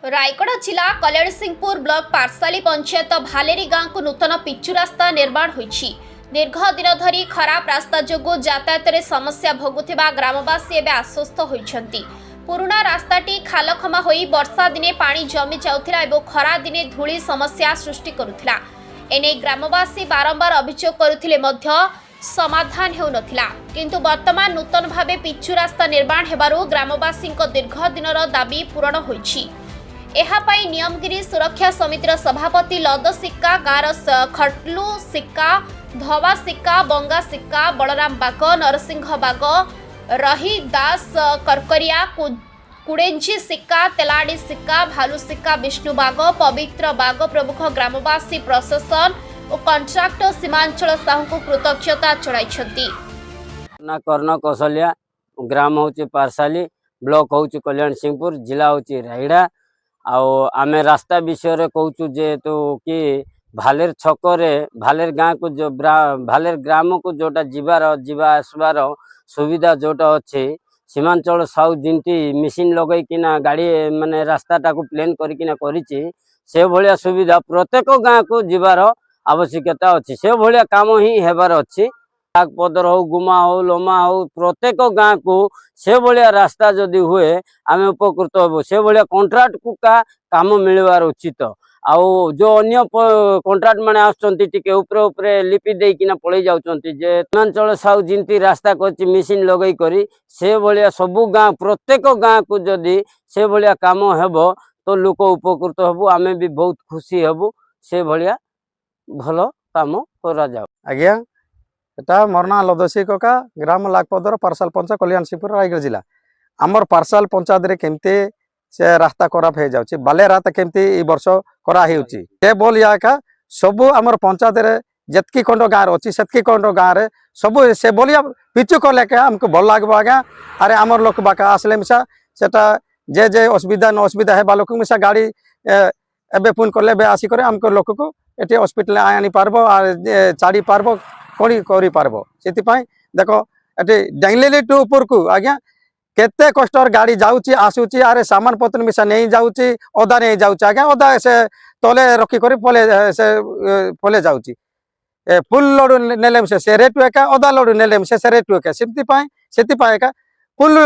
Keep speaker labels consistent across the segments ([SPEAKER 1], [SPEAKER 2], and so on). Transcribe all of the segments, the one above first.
[SPEAKER 1] रायगढ़ जिला कल्याण सिंहपुर ब्लॉक पारसाली पंचायत भालेरी गांव को नूतन पिचु रास्ता निर्माण होईछि। दीर्घ दिन धरी खराब रास्ता जोगु यातायात रे समस्या भोगुथिबा ग्रामवासी एबे आश्वस्त होइछन्ति। पुराना रास्ताटी खालखमा होई वर्षा दिने पानी जमी जाउथिला एवं खरा दिने धूली समस्या सृष्टि करुथिला। एने ग्रामवासी बारंबार अभियोग करुथिले मध्य समाधान हेउनथिला, किंतु वर्तमान नूतन भावे पिचु रास्ता निर्माण हेबारु ग्रामवासीक दीर्घ दिनर दाबी पूरण होईछि। एहापाई नियमगिरी सुरक्षा समितिर सभापति लद सिक्का, गाँवर खटलू सिक्का, धवा सिक्का, बंगा सिक्का, बलराम बाग, नरसिंह बाग, रही दास करकरिया, कुड़ेंची सिक्का, तेलाड़ी सिक्का, भालू सिक्का, विष्णु बाग, पवित्र बाग प्रमुख ग्रामवासी प्रशासन और कंट्राक्टर सीमांचल साहू को कृतज्ञता चढ़ाई।
[SPEAKER 2] कर्ण कौशल्या ग्राम हूँ पारसाली, ब्लॉक हूँ कल्याण सिंहपुर, जिला हूँ रायगढ़। आमे रास्ता विषय कहूँ जेहेतु कि भालेर छकरे भालेर गाँ को जो भालेर ग्राम को जोटा जीवा आसबार सुविधा जोटा अच्छे सीमांचल साउ जिंती मेसीन लगई किना गाड़ी माने रास्ता को प्लेन करिकिना करिछि, से भलिया सुविधा प्रत्येक गाँ को जीवार आवश्यकता अच्छी। से भलिया काम ही हेबार अच्छी। पदर हो, गुमा हो, लोमा हो, प्रत्येक गाँ को से भाया रास्ता जदि हुए आम उपकृत हबो। से भाया कंट्राक्ट को का काम मिलवार उचित। आउ जो अन्य कंट्राक्ट माने आसुचंती टिके ऊपर ऊपर लिपि देकिना पळै जाउचंती जे सीमांचल साउ जिंती रास्ता करछि मेसीन लगई करी, से भाया सबु गाँ प्रत्येक गाँ को जदि से भाया काम हेबो तो लोक उपकृत हबो। आमे भी बहुत खुशी हबो। से भाया भलो काम करा जाओ।
[SPEAKER 3] आज्ञा एटा मोर ना लदसी कका, ग्राम लागपदर, पारसाल पंचायत, कल्याण सिंहपुर, रायगढ़ जिला। आमर पारसाल पंचायत रे केमती से रास्ता खराब हो जाउछि, बाले रास्ता केमती ए वर्ष करा हेउछि। से बोल या का सबु आमर पंचायत रे जतकी खंड गाँ रे अछि सेतकी खंड गाँ रे सबु से बोलिया पिचु कले के हमको भल लागबो। आज्ञा अरे आमर लोक बाका आसले मिसा सेटा जे असुविधा न असुविधा हेबा लोक मिसा गाड़ी एबे फोन करले बे आसी करे हमको लोक को एटे हॉस्पिटल आनी पारबो आ चाड़ी पारबो कौड़ी करी पारबो। सेतिपाई देखो एटे डांगलेली टू ऊपर को आज्ञा केते कष्टर गाड़ी जाउची आसुची, अरे सामान पत्र मिसा नहीं जाउची, ओदा नहीं जाउची। आज्ञा ओदा से तले रखी करी पले जाउची। फुल लोड नेले से रेट एका, ओदा लोड नेले से रेट एका। सेतिपाई एका फुल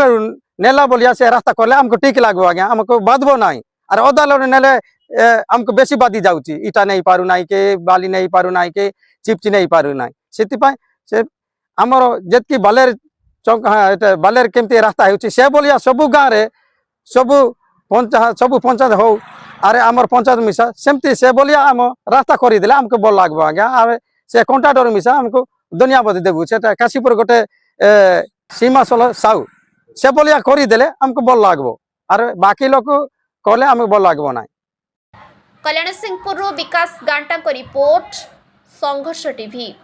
[SPEAKER 3] नेला बोलिया से रास्ता करले हमको ठीक लागबो। आज्ञा हमको बादबो नाही। अरे ओदा लोड नेले हमको बेसी बादी जाउची, इटा नहीं पारु नाही के, बाली नहीं पारु नाही के, चिपची नहीं पारु नाही। से आमर जेतकी बालेर चौक बालेर केमती रास्ता होउछि से बोलिया सबु गाँ रे सबु पंचायत हो, अरे आमर पंचायत मिसा सेमती से बोलिया आम रास्ता करी देले हमको भल लागबो। आज्ञा अरे से कंट्राक्टर मिसा हमको धन्यवाद देबु। सेटा काशीपुर गोटे सीमाचल साउ से बोलिया करी देले हमको भल लागबो। अरे बाकी लोक कहले हमको भल लागबो नाही।
[SPEAKER 1] कल्याण सिंहपुर विकास गांटा को रिपोर्ट, संघर्ष टीवी।